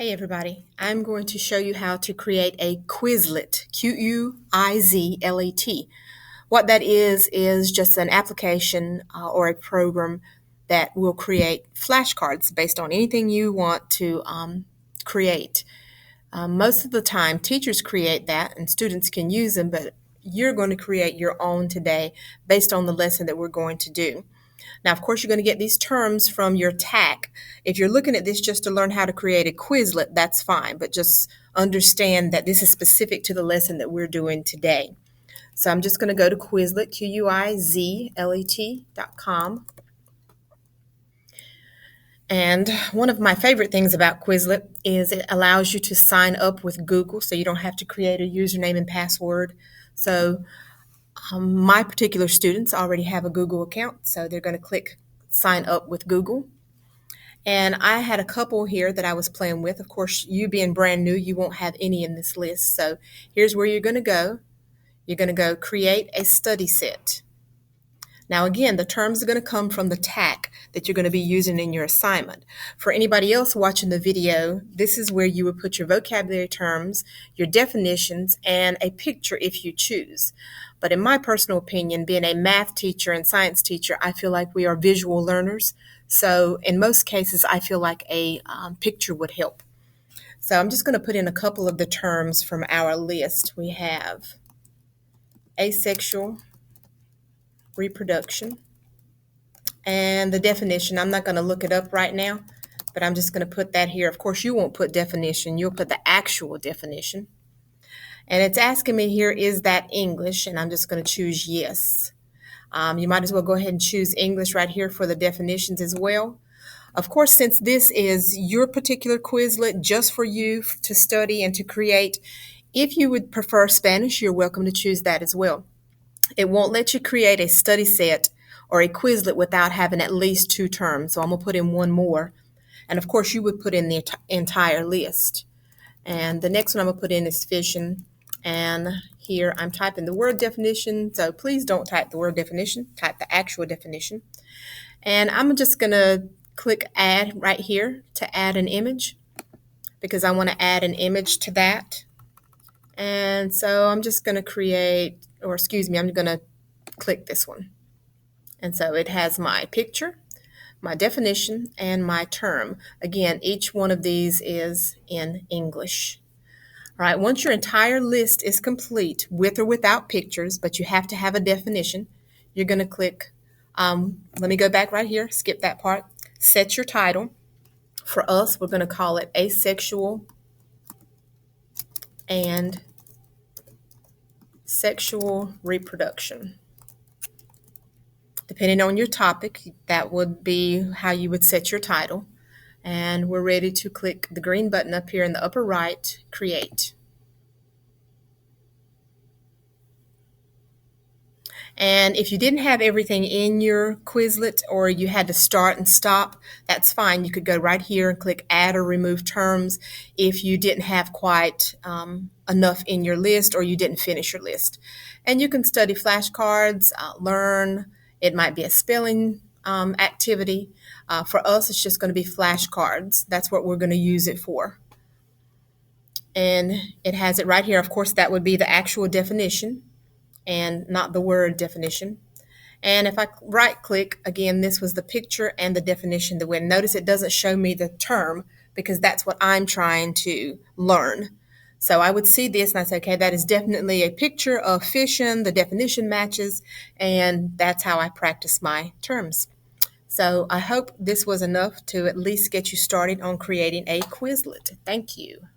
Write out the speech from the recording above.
Hey everybody, I'm going to show you how to create a Quizlet, Quizlet. What that is just an application or a program that will create flashcards based on anything you want to create. Most of the time teachers create that and students can use them, but you're going to create your own today based on the lesson that we're going to do. Now, of course, you're going to get these terms from your TAC. If you're looking at this just to learn how to create a Quizlet, that's fine, but just understand that this is specific to the lesson that we're doing today. So I'm just going to go to Quizlet, Quizlet.com. And one of my favorite things about Quizlet is it allows you to sign up with Google, so you don't have to create a username and password. So my particular students already have a Google account, so they're going to click sign up with Google. And I had a couple here that I was playing with. Of course, you being brand new, you won't have any in this list. So here's where you're going to go. You're going to go create a study set. Now again, the terms are going to come from the TAC that you're going to be using in your assignment. For anybody else watching the video, this is where you would put your vocabulary terms, your definitions, and a picture if you choose. But in my personal opinion, being a math teacher and science teacher, I feel like we are visual learners. So in most cases, I feel like a picture would help. So I'm just going to put in a couple of the terms from our list. We have asexual reproduction, and the definition, I'm not going to look it up right now, but I'm just going to put that here. Of course, you won't put definition, you'll put the actual definition. And it's asking me here, is that English? And I'm just going to choose yes. You might as well go ahead and choose English right here for the definitions as well. Of course, since this is your particular Quizlet just for you to study and to create, if you would prefer Spanish, you're welcome to choose that as well. It won't let you create a study set or a Quizlet without having at least 2 terms. So I'm going to put in one more. And of course, you would put in the entire list. And the next one I'm going to put in is fission. And here I'm typing the word definition. So please don't type the word definition, type the actual definition. And I'm just going to click add right here to add an image because I want to add an image to that. And so I'm just going to create, or excuse me, I'm going to click this one. And so it has my picture, my definition, and my term. Again, each one of these is in English. All right, once your entire list is complete, with or without pictures, but you have to have a definition, you're going to click, let me go back right here, skip that part, set your title. For us, we're going to call it asexual and sexual reproduction. Depending on your topic, that would be how you would set your title. And we're ready to click the green button up here in the upper right, create. And if you didn't have everything in your Quizlet or you had to start and stop, that's fine. You could go right here and click add or remove terms if you didn't have quite enough in your list or you didn't finish your list. And you can study flashcards, learn. It might be a spelling activity. For us, it's just going to be flashcards. That's what we're going to use it for. And it has it right here. Of course, that would be the actual definition and not the word definition. And if I right click, again, this was the picture and the definition. Notice it doesn't show me the term because that's what I'm trying to learn. So I would see this and I say, okay, that is definitely a picture of fission, the definition matches, and that's how I practice my terms. So I hope this was enough to at least get you started on creating a Quizlet. Thank you.